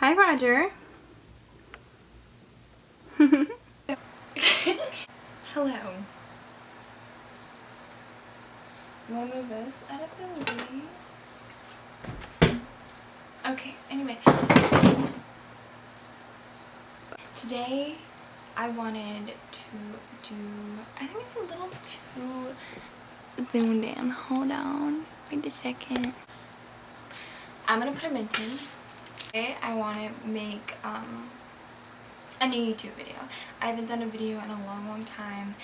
Hi, Roger. Hello. You want to move this out of the way? Okay, anyway. Today, I wanted to do, I think it's a little too zoomed in. Hold on. Wait a second. I'm going to put a mint in. Today, I want to make a new YouTube video. I haven't done a video in a long time.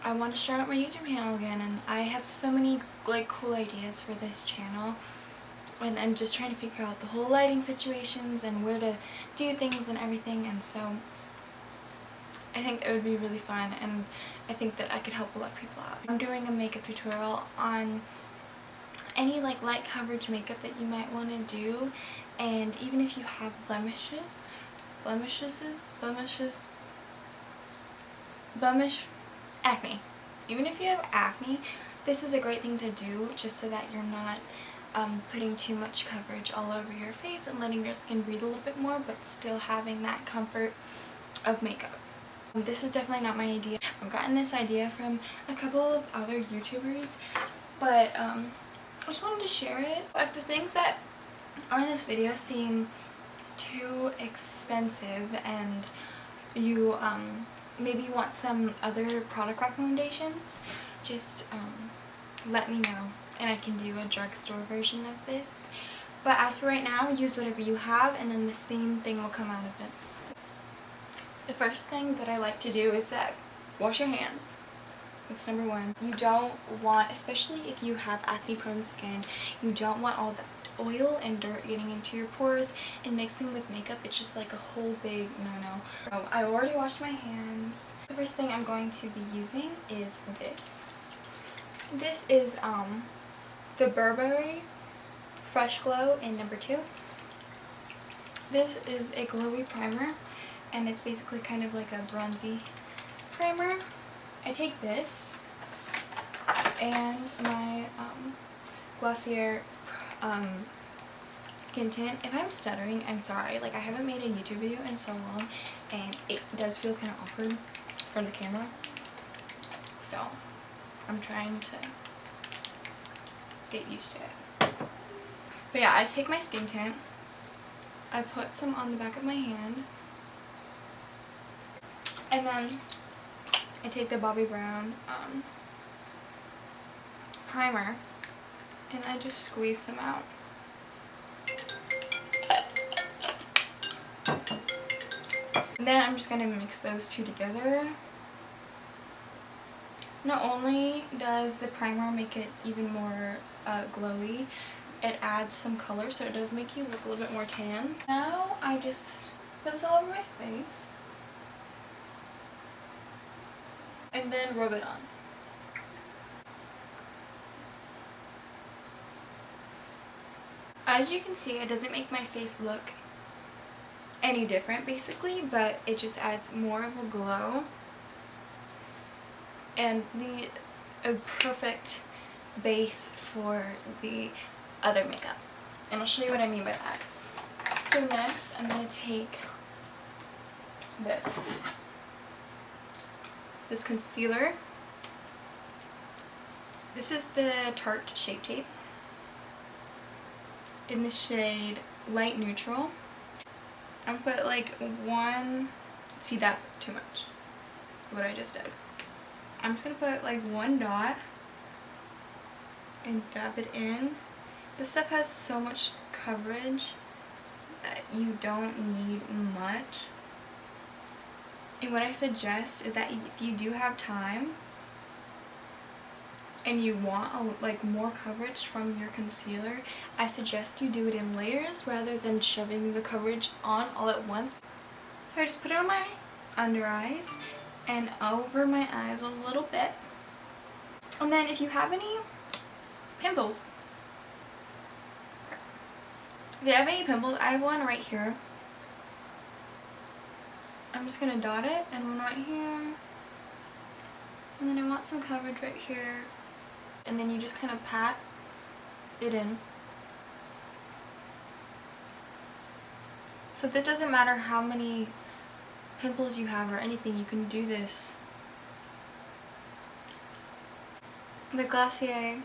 I want to start up my YouTube channel again, and I have so many like cool ideas for this channel, and I'm just trying to figure out the whole lighting situations and where to do things and everything, and so I think it would be really fun, and I think that I could help a lot of people out. I'm doing a makeup tutorial on any like light coverage makeup that you might want to do, and even if you have blemishes, acne. Even if you have acne, this is a great thing to do just so that you're not putting too much coverage all over your face and letting your skin breathe a little bit more, but still having that comfort of makeup. This is definitely not my idea. I've gotten this idea from a couple of other YouTubers, but I just wanted to share it. If the things that are in this video seem too expensive and you maybe want some other product recommendations, just let me know and I can do a drugstore version of this. But as for right now, use whatever you have and then the same thing will come out of it. The first thing that I like to do is that wash your hands. That's number one. You don't want, especially if you have acne prone skin, you don't want all that oil and dirt getting into your pores and mixing with makeup. It's just like a whole big no-no. So I already washed my hands. The first thing I'm going to be using is this. This is the Burberry Fresh Glow in number 2. This is a glowy primer, and it's basically kind of like a bronzy primer. I take this and my Glossier skin tint. If I'm stuttering, I'm sorry. Like, I haven't made a YouTube video in so long and it does feel kind of awkward from the camera, so I'm trying to get used to it. But yeah, I take my skin tint, I put some on the back of my hand, and then I take the Bobbi Brown primer and I just squeeze some out. And then I'm just going to mix those two together. Not only does the primer make it even more glowy, it adds some color, so it does make you look a little bit more tan. Now I just put this all over my face and then rub it on. As you can see, it doesn't make my face look any different basically, but it just adds more of a glow and a perfect base for the other makeup. And I'll show you what I mean by that. So next I'm going to take this concealer. This is the Tarte Shape Tape in the shade Light Neutral. I'm gonna put like one, see, that's too much, what I just did. I'm just gonna put like one dot and dab it in. This stuff has so much coverage that you don't need much. And what I suggest is that if you do have time and you want like more coverage from your concealer, I suggest you do it in layers rather than shoving the coverage on all at once. So I just put it on my under eyes and over my eyes a little bit. And then if you have any pimples, I have one right here. I'm just gonna dot it and one right here. And then I want some coverage right here. And then you just kind of pat it in. So this doesn't matter how many pimples you have or anything, you can do this. The Glacier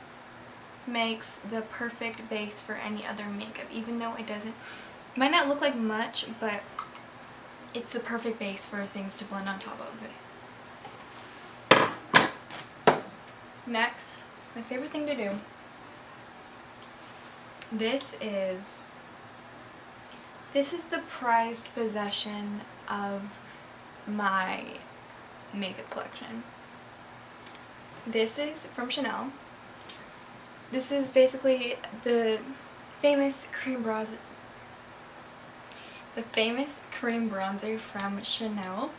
makes the perfect base for any other makeup, even though it might not look like much, but it's the perfect base for things to blend on top of it. Next, my favorite thing to do. This is the prized possession of my makeup collection. This is from Chanel. This is basically the famous cream bronzer from Chanel.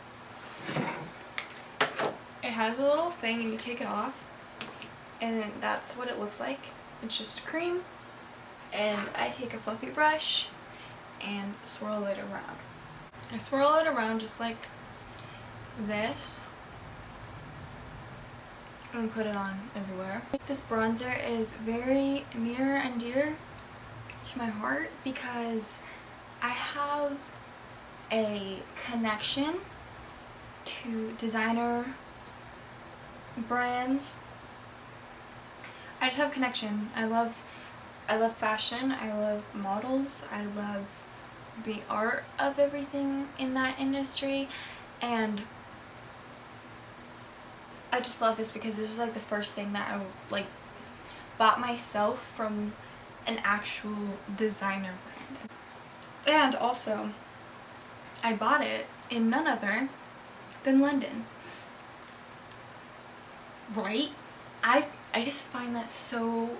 It has a little thing and you take it off, and then that's what it looks like. It's just cream, and I take a fluffy brush and swirl it around. I swirl it around just like this and put it on everywhere. This bronzer is very near and dear to my heart because I have a connection to designer brands. I just have a connection. I love fashion, I love models, I love the art of everything in that industry, and I just love this because this was like the first thing that I like bought myself from an actual designer brand. And also, I bought it in none other than London. Right? I just find that so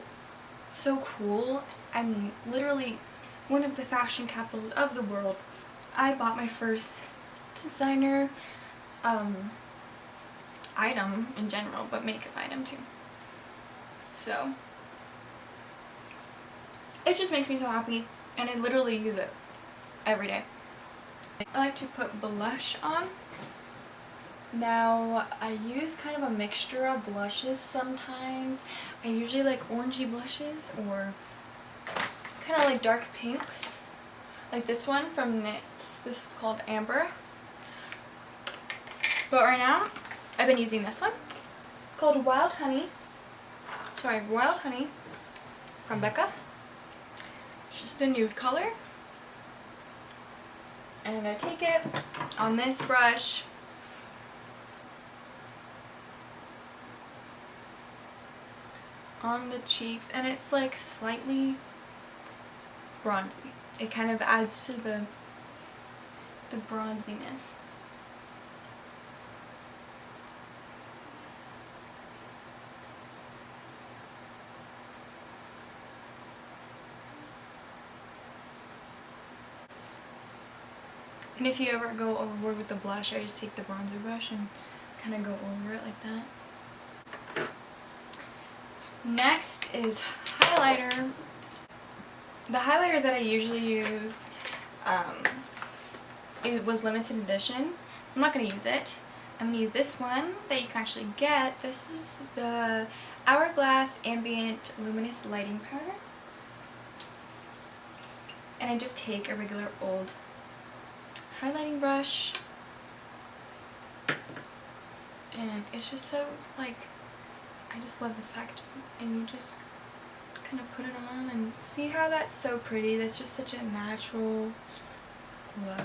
cool. I mean, literally one of the fashion capitals of the world. I bought my first designer item in general, but makeup item too. So it just makes me so happy, and I literally use it every day. I like to put blush on. Now, I use kind of a mixture of blushes sometimes. I usually like orangey blushes or kind of like dark pinks. Like this one from NYX. This is called Amber. But right now, I've been using this one called Wild Honey from Becca. It's just a nude color. And I take it on this brush on the cheeks, and it's like slightly bronzy. It kind of adds to the bronziness. And if you ever go overboard with the blush, I just take the bronzer brush and kind of go over it like that. Next is highlighter. The highlighter that I usually use it was limited edition, so I'm not going to use it. I'm going to use this one that you can actually get. This is the Hourglass Ambient Luminous Lighting Powder. And I just take a regular old highlighting brush, and it's just so, like, I just love this packaging, and you just kind of put it on and see how that's so pretty. That's just such a natural glow.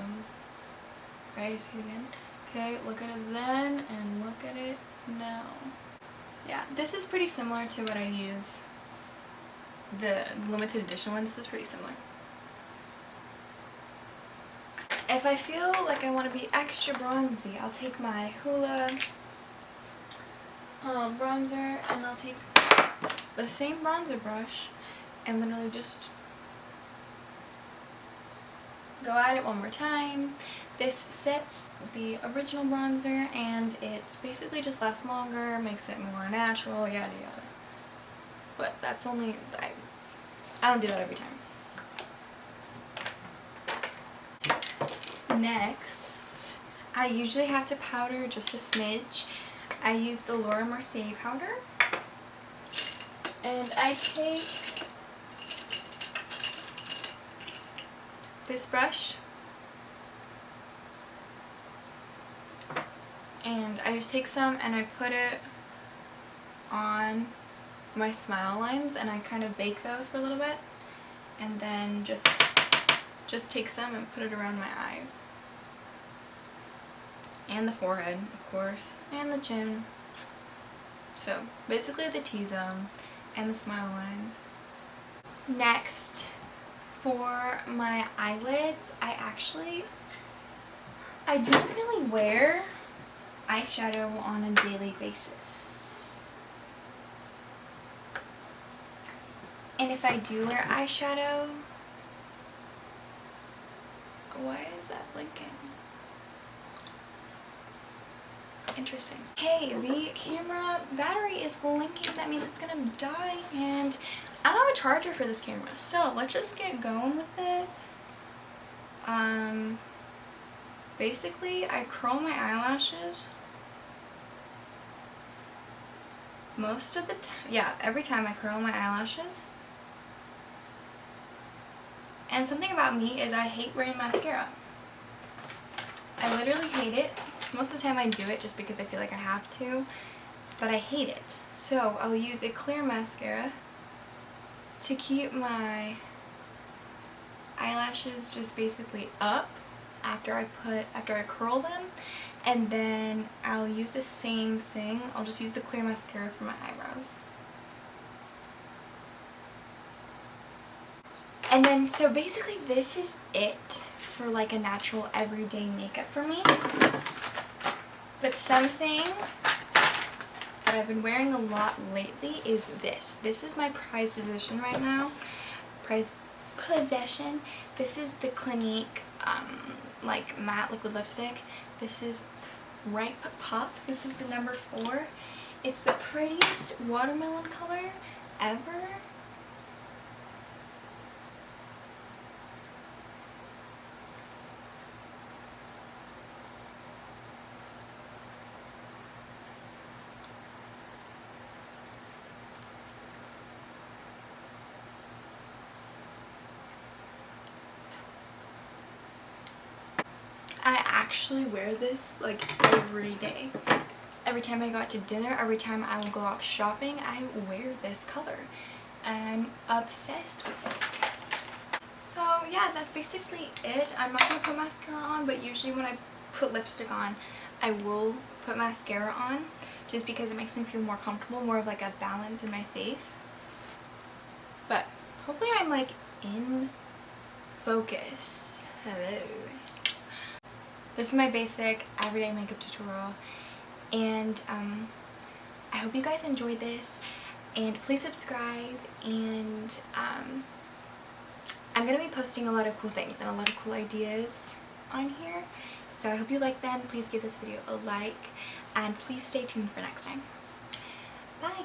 Right, see it again? Okay, look at it then and look at it now. Yeah, this is pretty similar to what I use. The limited edition one, this is pretty similar. If I feel like I want to be extra bronzy, I'll take my Hoola bronzer, and I'll take the same bronzer brush and literally just go at it one more time. This sets the original bronzer, and it basically just lasts longer, makes it more natural, yada yada. But that's only, I don't do that every time. Next, I usually have to powder just a smidge. I use the Laura Mercier powder, and I take this brush And I just take some and I put it on my smile lines and I kind of bake those for a little bit, and then just take some and put it around my eyes and the forehead, of course, and the chin. So basically the T-zone and the smile lines. Next, for my eyelids, I don't really wear eyeshadow on a daily basis. And if I do wear eyeshadow, why is that blinking? Interesting. Hey, the camera battery is blinking. That means it's gonna die, and I don't have a charger for this camera, so let's just get going with this. Basically, I curl my eyelashes most of the time. Yeah, every time I curl my eyelashes. And something about me is I hate wearing mascara. I literally hate it. Most of the time I do it just because I feel like I have to, but I hate it. So I'll use a clear mascara to keep my eyelashes just basically up after I curl them, and then I'll use the same thing. I'll just use the clear mascara for my eyebrows. And then, so basically this is it for like a natural everyday makeup for me. But something that I've been wearing a lot lately is this. This is my prized possession right now. Prized possession. This is the Clinique like matte liquid lipstick. This is Ripe Pop. This is the number 4. It's the prettiest watermelon color ever. I actually wear this like every day. Every time I go out to dinner, every time I will go out shopping, I wear this color. I'm obsessed with it. So yeah, that's basically it. I'm not going to put mascara on, but usually when I put lipstick on, I will put mascara on just because it makes me feel more comfortable, more of like a balance in my face. But hopefully I'm like in focus. Hello. This is my basic everyday makeup tutorial, and I hope you guys enjoyed this, and please subscribe, and I'm going to be posting a lot of cool things and a lot of cool ideas on here, so I hope you like them. Please give this video a like, and please stay tuned for next time. Bye!